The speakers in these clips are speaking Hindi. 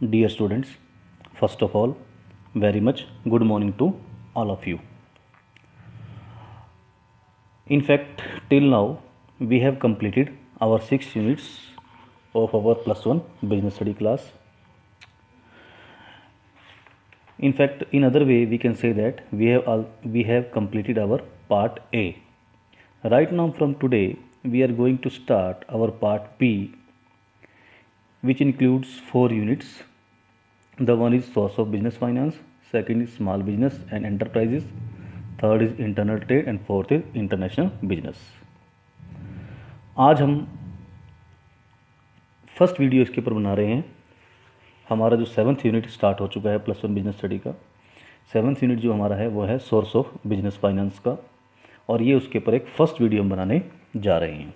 Dear students, first of all, very much good morning to all of you. In fact, till now we have completed our 6 units of our +1 business study class. In fact, in other way we can say that we have completed our part A. Right now from today we are going to start our part B, which includes 4 units. The one is source of business finance, second is small business and enterprises, third is internal trade and fourth is international business. आज हम फर्स्ट वीडियो इसके ऊपर बना रहे हैं. हमारा जो 7th यूनिट स्टार्ट हो चुका है +1 बिजनेस स्टडी का. 7th यूनिट जो हमारा है वो है सोर्स ऑफ बिजनेस फाइनेंस का, और ये उसके ऊपर एक फर्स्ट वीडियो हम बनाने जा रहे हैं.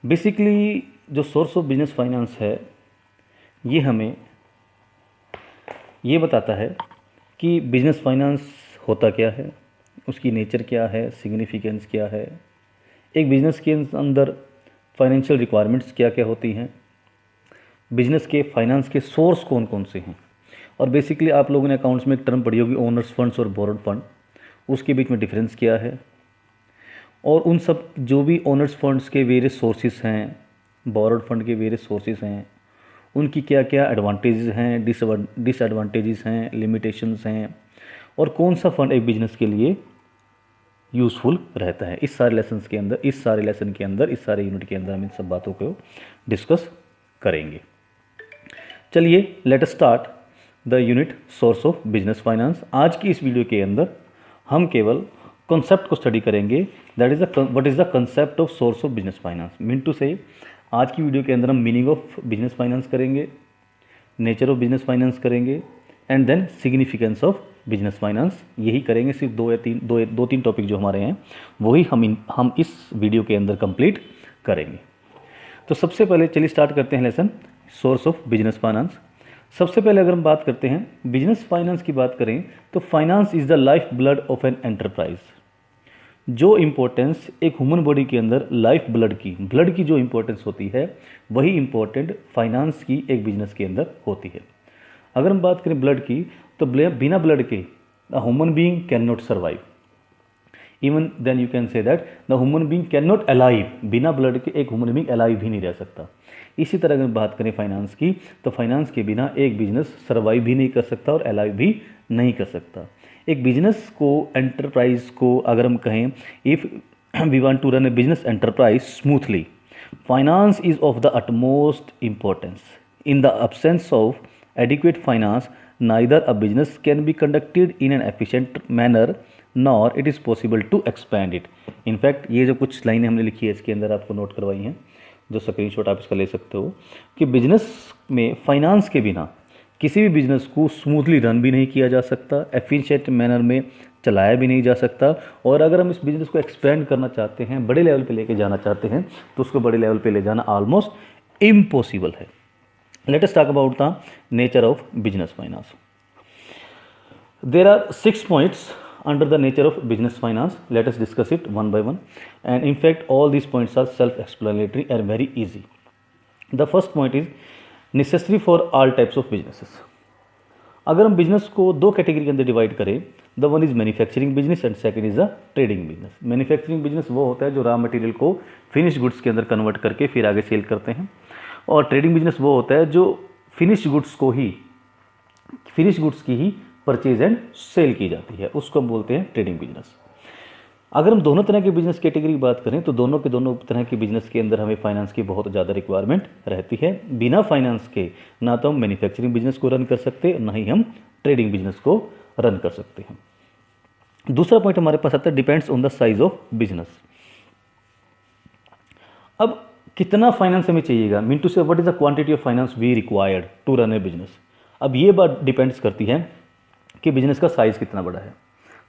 बेसिकली जो सोर्स ऑफ बिजनेस फाइनेंस है ये हमें ये बताता है कि बिजनेस फाइनेंस होता क्या है, उसकी नेचर क्या है, सिग्निफिकेंस क्या है, एक बिज़नेस के अंदर फाइनेंशियल रिक्वायरमेंट्स क्या क्या होती हैं, बिजनेस के फाइनेंस के सोर्स कौन कौन से हैं, और बेसिकली आप लोगों ने अकाउंट्स में एक टर्म पढ़ी होगी ओनर्स फंड्स और बोरोड फंड, उसके बीच में डिफरेंस क्या है, और उन सब जो भी ओनर्स फंड्स के वेरियस सोर्सेज हैं, बोरोड फंड के वेरियस सोर्सेज हैं, उनकी क्या क्या एडवांटेजेस हैं, डिसएडवांटेजेस हैं, लिमिटेशंस हैं, और कौन सा फंड एक बिजनेस के लिए यूज़फुल रहता है. इस सारे लेसन के अंदर इस सारे यूनिट के अंदर हम इन सब बातों को डिस्कस करेंगे. चलिए late us start the unit source of business finance. आज की इस वीडियो के अंदर हम केवल कॉन्सेप्ट को स्टडी करेंगे, that is what is the concept of source of business finance. Mean to say आज की वीडियो के अंदर हम मीनिंग ऑफ बिजनेस फाइनेंस करेंगे, नेचर ऑफ बिजनेस फाइनेंस करेंगे, and then significance of business finance. यही करेंगे. सिर्फ दो तीन टॉपिक जो हमारे हैं वही हम इस वीडियो के अंदर कंप्लीट करेंगे. तो सबसे पहले चलिए स्टार्ट करते हैं lesson source of business finance. सबसे पहले अगर हम बात करते हैं बिजनेस फाइनेंस की बात करें तो finance is the life blood of an enterprise. जो इम्पोर्टेंस एक ह्यूमन बॉडी के अंदर लाइफ ब्लड की जो इम्पोर्टेंस होती है वही इम्पोर्टेंट फाइनेंस की एक बिजनेस के अंदर होती है. अगर हम बात करें ब्लड की तो बिना ब्लड के the human being can not survive. Even then you can say that the human being can not alive. बिना ब्लड के एक ह्यूमन बीइंग अलाइव भी नहीं रह सकता. इसी तरह अगर बात करें फाइनेंस की तो फाइनेंस के बिना एक बिजनेस सर्वाइव भी नहीं कर सकता और अलाइव भी नहीं कर सकता. एक बिजनेस को एंटरप्राइज को अगर हम कहें if we want to run a business enterprise smoothly, finance is of the utmost importance. In the absence of adequate finance, neither a business can be conducted in an efficient manner nor it is possible to expand it. In fact ये जो कुछ लाइनें हमने लिखी है इसके अंदर आपको नोट करवाई हैं, जो स्क्रीनशॉट आप इसका ले सकते हो, कि बिजनेस में फाइनेंस के बिना किसी भी बिजनेस को स्मूथली रन भी नहीं किया जा सकता, एफिशिएंट मैनर में चलाया भी नहीं जा सकता, और अगर हम इस बिजनेस को एक्सपेंड करना चाहते हैं, बड़े लेवल पे लेके जाना चाहते हैं, तो उसको बड़े लेवल पे ले जाना ऑलमोस्ट इम्पॉसिबल है. Let us talk about the nature of business finance. There are 6 points under the nature of business finance. Let us discuss it one by one. And in fact, all these points are self-explanatory and very easy. The first point is necessary for all types of businesses. अगर हम बिजनेस को दो कैटेगरी के अंदर डिवाइड करें, the one is manufacturing business and second is the trading business. Manufacturing business वो होता है जो रॉ मटेरियल को फिनिश गुड्स के अंदर कन्वर्ट करके फिर आगे सेल करते हैं, और ट्रेडिंग बिजनेस वो होता है जो फिनिश गुड्स की ही परचेज एंड सेल की जाती है, उसको हम बोलते हैं ट्रेडिंग बिजनेस. अगर हम दोनों तरह के बिजनेस कैटेगरी की बात करें तो दोनों तरह के बिजनेस के अंदर हमें फाइनेंस की बहुत ज़्यादा रिक्वायरमेंट रहती है. बिना फाइनेंस के ना तो हम मैन्युफैक्चरिंग बिजनेस को रन कर सकते, ना ही हम ट्रेडिंग बिजनेस को रन कर सकते हैं. दूसरा पॉइंट हमारे पास आता है depends on the size of business. अब कितना फाइनेंस हमें चाहिएगा, mean to say what is the quantity of finance we required to run a business. अब ये बात डिपेंड्स करती है कि बिजनेस का साइज़ कितना बड़ा है.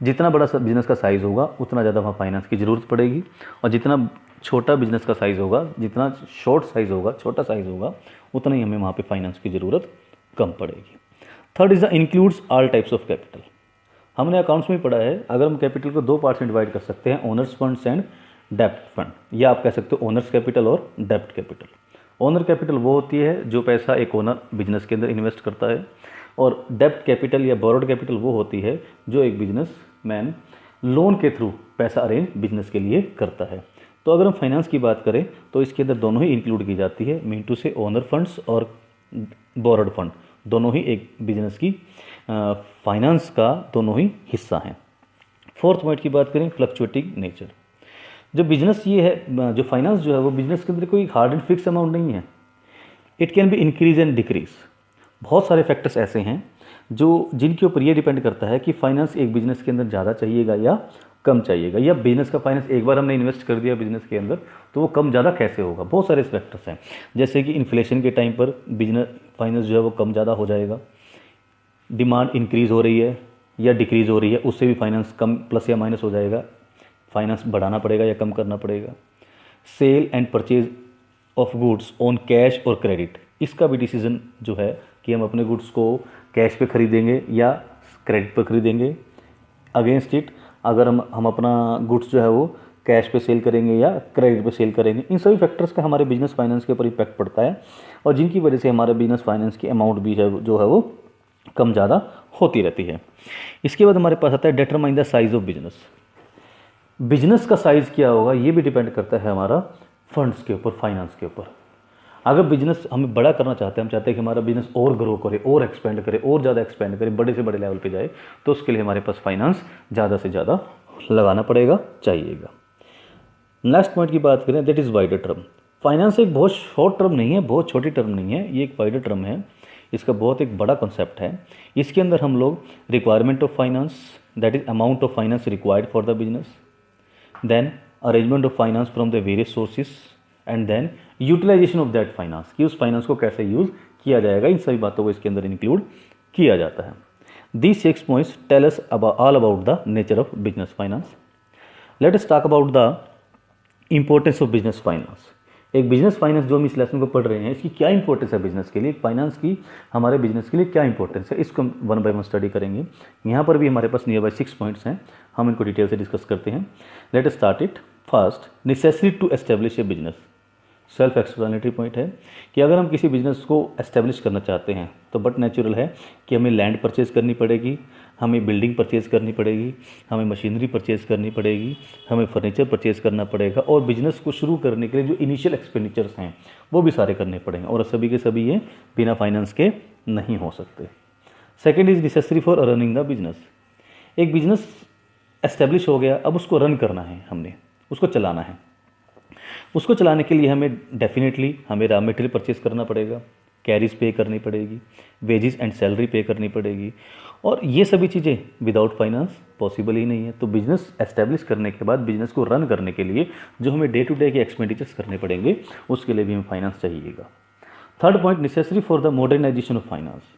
जितना बड़ा बिजनेस का साइज़ होगा उतना ज़्यादा वहाँ फाइनेंस की ज़रूरत पड़ेगी, और जितना छोटा बिजनेस का साइज़ होगा, जितना छोटा साइज़ होगा उतना ही हमें वहाँ पे फाइनेंस की ज़रूरत कम पड़ेगी. Third is the includes all types of capital. हमने अकाउंट्स में पढ़ा है अगर हम कैपिटल को 2 पार्ट्स में डिवाइड कर सकते हैं, ओनर्स फंड्स एंड डेप्ट फंड, या आप कह सकते हो ओनर्स कैपिटल और डेप्ट कैपिटल. ओनर कैपिटल वो होती है जो पैसा एक ओनर बिजनेस के अंदर इन्वेस्ट करता है, और डेब्ट कैपिटल या बोरोड कैपिटल वो होती है जो एक बिजनेस मैन लोन के थ्रू पैसा अरेंज बिजनेस के लिए करता है। तो अगर हम फाइनेंस की बात करें तो इसके अंदर दोनों ही इंक्लूड की जाती है, मीन टू से ओनर फंड्स और बोरोड फंड दोनों ही एक बिजनेस की फाइनेंस का दोनों ही हिस्सा हैं। फोर्थ पॉइंट की बात करें, फ्लक्चुएटिंग नेचर। जो बिजनेस ये है, जो फाइनेंस जो है वो बिजनेस के अंदर कोई हार्ड एंड फिक्स अमाउंट नहीं है, it can be increase and decrease. बहुत सारे फैक्टर्स ऐसे हैं जो जिनके ऊपर ये डिपेंड करता है कि फाइनेंस एक बिजनेस के अंदर ज़्यादा चाहिएगा या कम चाहिएगा, या बिजनेस का फाइनेंस एक बार हमने इन्वेस्ट कर दिया बिजनेस के अंदर तो वो कम ज़्यादा कैसे होगा। बहुत सारे फैक्टर्स हैं, जैसे कि इन्फ्लेशन के टाइम पर बिजनेस फाइनेंस जो है वो कम ज़्यादा हो जाएगा, डिमांड इंक्रीज़ हो रही है या डिक्रीज़ हो रही है, उससे भी फाइनेंस कम प्लस या माइनस हो जाएगा, फाइनेंस बढ़ाना पड़ेगा या कम करना पड़ेगा। Sale and purchase of goods on cash और क्रेडिट, इसका भी डिसीजन जो है कि हम अपने गुड्स को कैश पे खरीदेंगे या क्रेडिट पर खरीदेंगे। अगेंस्ट इट, अगर हम अपना गुड्स जो है वो कैश पे सेल करेंगे या क्रेडिट पे सेल करेंगे, इन सभी फैक्टर्स का हमारे बिजनेस फाइनेंस के ऊपर इम्पैक्ट पड़ता है, और जिनकी वजह से हमारे बिजनेस फाइनेंस की अमाउंट भी है जो है वो कम ज़्यादा होती रहती है। इसके बाद हमारे पास आता है determine the size of business. Business का साइज़ क्या होगा ये भी डिपेंड करता है हमारा फंड्स के ऊपर, फाइनेंस के ऊपर। अगर बिजनेस हमें बड़ा करना चाहते हैं, हम चाहते हैं कि हमारा बिजनेस और ग्रो करे, और एक्सपेंड करे, और ज़्यादा एक्सपेंड करे, बड़े से बड़े लेवल पे जाए, तो उसके लिए हमारे पास फाइनेंस ज़्यादा से ज़्यादा लगाना पड़ेगा, चाहिएगा। नेक्स्ट पॉइंट की बात करें, that is wider term. Finance एक बहुत शॉर्ट टर्म नहीं है, बहुत छोटी टर्म नहीं है, ये एक वाइडर टर्म है, इसका बहुत एक बड़ा कॉन्सेप्ट है। इसके अंदर हम लोग requirement of finance, that is amount of finance required for the business, then arrangement of finance from the various sources, and then utilization of that finance, कि उस फाइनेंस को कैसे यूज़ किया जाएगा, इन सभी बातों को इसके अंदर इंक्लूड किया जाता है। These 6 points tell us all about the nature of business finance. Let us talk about the importance of business finance. एक बिजनेस फाइनेंस जो हम इस लेसन को पढ़ रहे हैं, इसकी क्या इंपॉर्टेंस है बिजनेस के लिए, फाइनेंस की हमारे बिजनेस के लिए क्या इंपॉर्टेंस है, इसको हम वन बाय वन स्टडी करेंगे। यहाँ पर भी हमारे पास नियर बाय 6 पॉइंट्स हैं, हम इनको डिटेल से डिस्कस करते हैं। Let us start it. First, necessary to establish a business. Self explanatory point है कि अगर हम किसी बिजनेस को एस्टेब्लिश करना चाहते हैं तो बट नेचुरल है कि हमें लैंड परचेज करनी पड़ेगी, हमें बिल्डिंग परचेज करनी पड़ेगी, हमें मशीनरी परचेज करनी पड़ेगी, हमें फर्नीचर परचेज करना पड़ेगा, और बिजनेस को शुरू करने के लिए जो इनिशियल एक्सपेंडिचर्स हैं वो भी सारे करने पड़ेंगे, और सभी के सभी ये बिना फाइनेंस के नहीं हो सकते। Second is necessary for running the business. एक बिजनेस एस्टेब्लिश हो गया, अब उसको रन करना है, हमने उसको चलाना है। उसको चलाने के लिए हमें डेफिनेटली हमें रॉ मटेरियल परचेज करना पड़ेगा, कैरीज पे करनी पड़ेगी, वेजेस एंड सैलरी पे करनी पड़ेगी, और ये सभी चीज़ें विदाउट फाइनेंस पॉसिबल ही नहीं है। तो बिजनेस एस्टेब्लिश करने के बाद बिजनेस को रन करने के लिए जो हमें डे टू डे के एक्सपेंडिचर्स करने पड़ेंगे, उसके लिए भी हमें फाइनेंस चाहिएगा। Third point, necessary for the modernization of finance.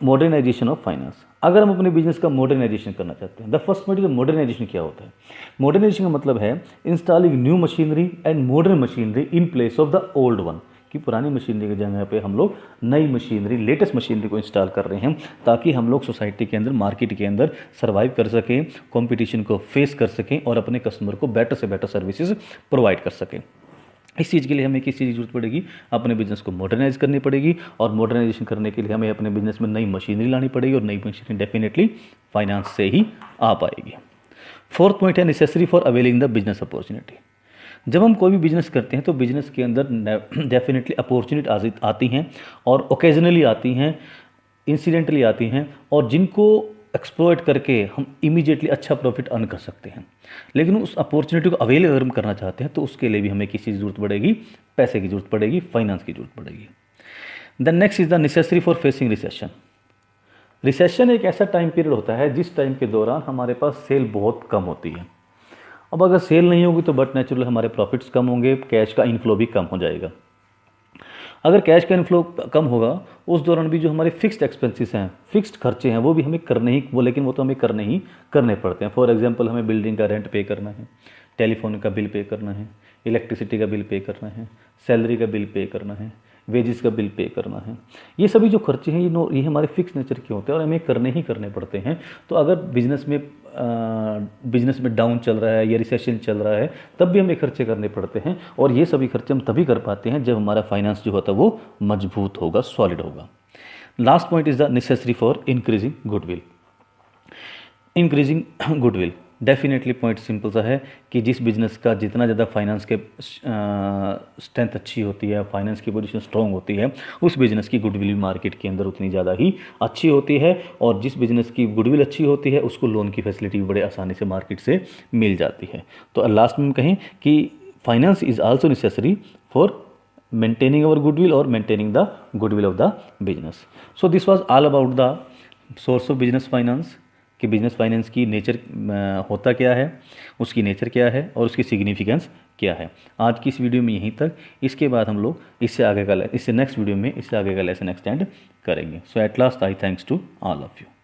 Modernization of finance, अगर हम अपने बिजनेस का मॉडर्नाइजेशन करना चाहते हैं, the first point is modernization क्या होता है। मॉडर्नाइजेशन का मतलब है installing new machinery and modern machinery in place of the old one, कि पुरानी मशीनरी की जगह पे हम लोग नई मशीनरी, लेटेस्ट मशीनरी को इंस्टॉल कर रहे हैं, ताकि हम लोग सोसाइटी के अंदर, मार्केट के अंदर सर्वाइव कर सकें, कंपटीशन को फेस कर सकें, और अपने कस्टमर को बेटर से बेटर सर्विसेज प्रोवाइड कर सकें। इस चीज़ के लिए हमें किस चीज़ की जरूरत पड़ेगी, अपने बिजनेस को मॉडर्नाइज करनी पड़ेगी, और मॉडर्नाइजेशन करने के लिए हमें अपने बिजनेस में नई मशीनरी लानी पड़ेगी, और नई मशीनरी डेफिनेटली फाइनेंस से ही आ पाएगी। फोर्थ पॉइंट है necessary for availing the business opportunity. जब हम कोई भी बिजनेस करते हैं तो बिजनेस के अंदर डेफिनेटली अपॉर्चुनिटी आती हैं, और ओकेजनली आती हैं, इंसिडेंटली आती हैं, और जिनको एक्सप्लॉइट करके हम इमीडिएटली अच्छा प्रॉफिट अर्न कर सकते हैं। लेकिन उस अपॉर्चुनिटी को अवेल अगर हम करना चाहते हैं तो उसके लिए भी हमें किस चीज़ की जरूरत पड़ेगी, पैसे की जरूरत पड़ेगी, फाइनेंस की जरूरत पड़ेगी। The next is the necessary for facing recession. Recession एक ऐसा टाइम पीरियड होता है जिस टाइम के दौरान हमारे पास सेल बहुत कम होती है। अब अगर सेल नहीं होगी तो बट नेचुरल हमारे प्रॉफिट्स कम होंगे, कैश का इनफ्लो भी कम हो जाएगा। अगर कैश का इनफ्लो कम होगा उस दौरान भी जो हमारे फिक्स्ड एक्सपेंसेस हैं, फिक्स्ड खर्चे हैं, वो भी हमें करने ही लेकिन वो तो हमें करने पड़ते हैं। फॉर एग्जांपल हमें बिल्डिंग का रेंट पे करना है, टेलीफोन का बिल पे करना है, इलेक्ट्रिसिटी का बिल पे करना है, सैलरी का बिल पे करना है, वेजेस का बिल पे करना है। ये सभी जो खर्चे हैं ये हमारे फिक्स नेचर के होते हैं और हमें करने ही करने पड़ते हैं। तो अगर बिजनेस में डाउन चल रहा है या रिसेशन चल रहा है तब भी हमें खर्चे करने पड़ते हैं, और ये सभी खर्चे हम तभी कर पाते हैं जब हमारा फाइनेंस जो होता है वो मजबूत होगा, सॉलिड होगा। Last point is the necessary for increasing goodwill. Increasing goodwill definitely point simple सा है कि जिस बिजनेस का जितना ज़्यादा फाइनेंस के स्ट्रेंथ अच्छी होती है, फाइनेंस की पोजीशन स्ट्रॉन्ग होती है, उस बिज़नेस की गुडविल मार्केट के अंदर उतनी ज़्यादा ही अच्छी होती है। और जिस बिज़नेस की गुडविल अच्छी होती है उसको लोन की फैसिलिटी भी बड़े आसानी से मार्केट से मिल जाती है। तो लास्ट में हम कहें कि finance is also necessary for maintaining our goodwill or maintaining the goodwill of the business. So this was all about the source of business finance कि बिजनेस फाइनेंस की नेचर होता क्या है, उसकी नेचर क्या है और उसकी सिग्निफिकेंस क्या है। आज की इस वीडियो में यहीं तक। इसके बाद हम लोग इससे नेक्स्ट वीडियो में इससे आगे का लेसन एक्सटेंड करेंगे। So at last I thanks to all of you.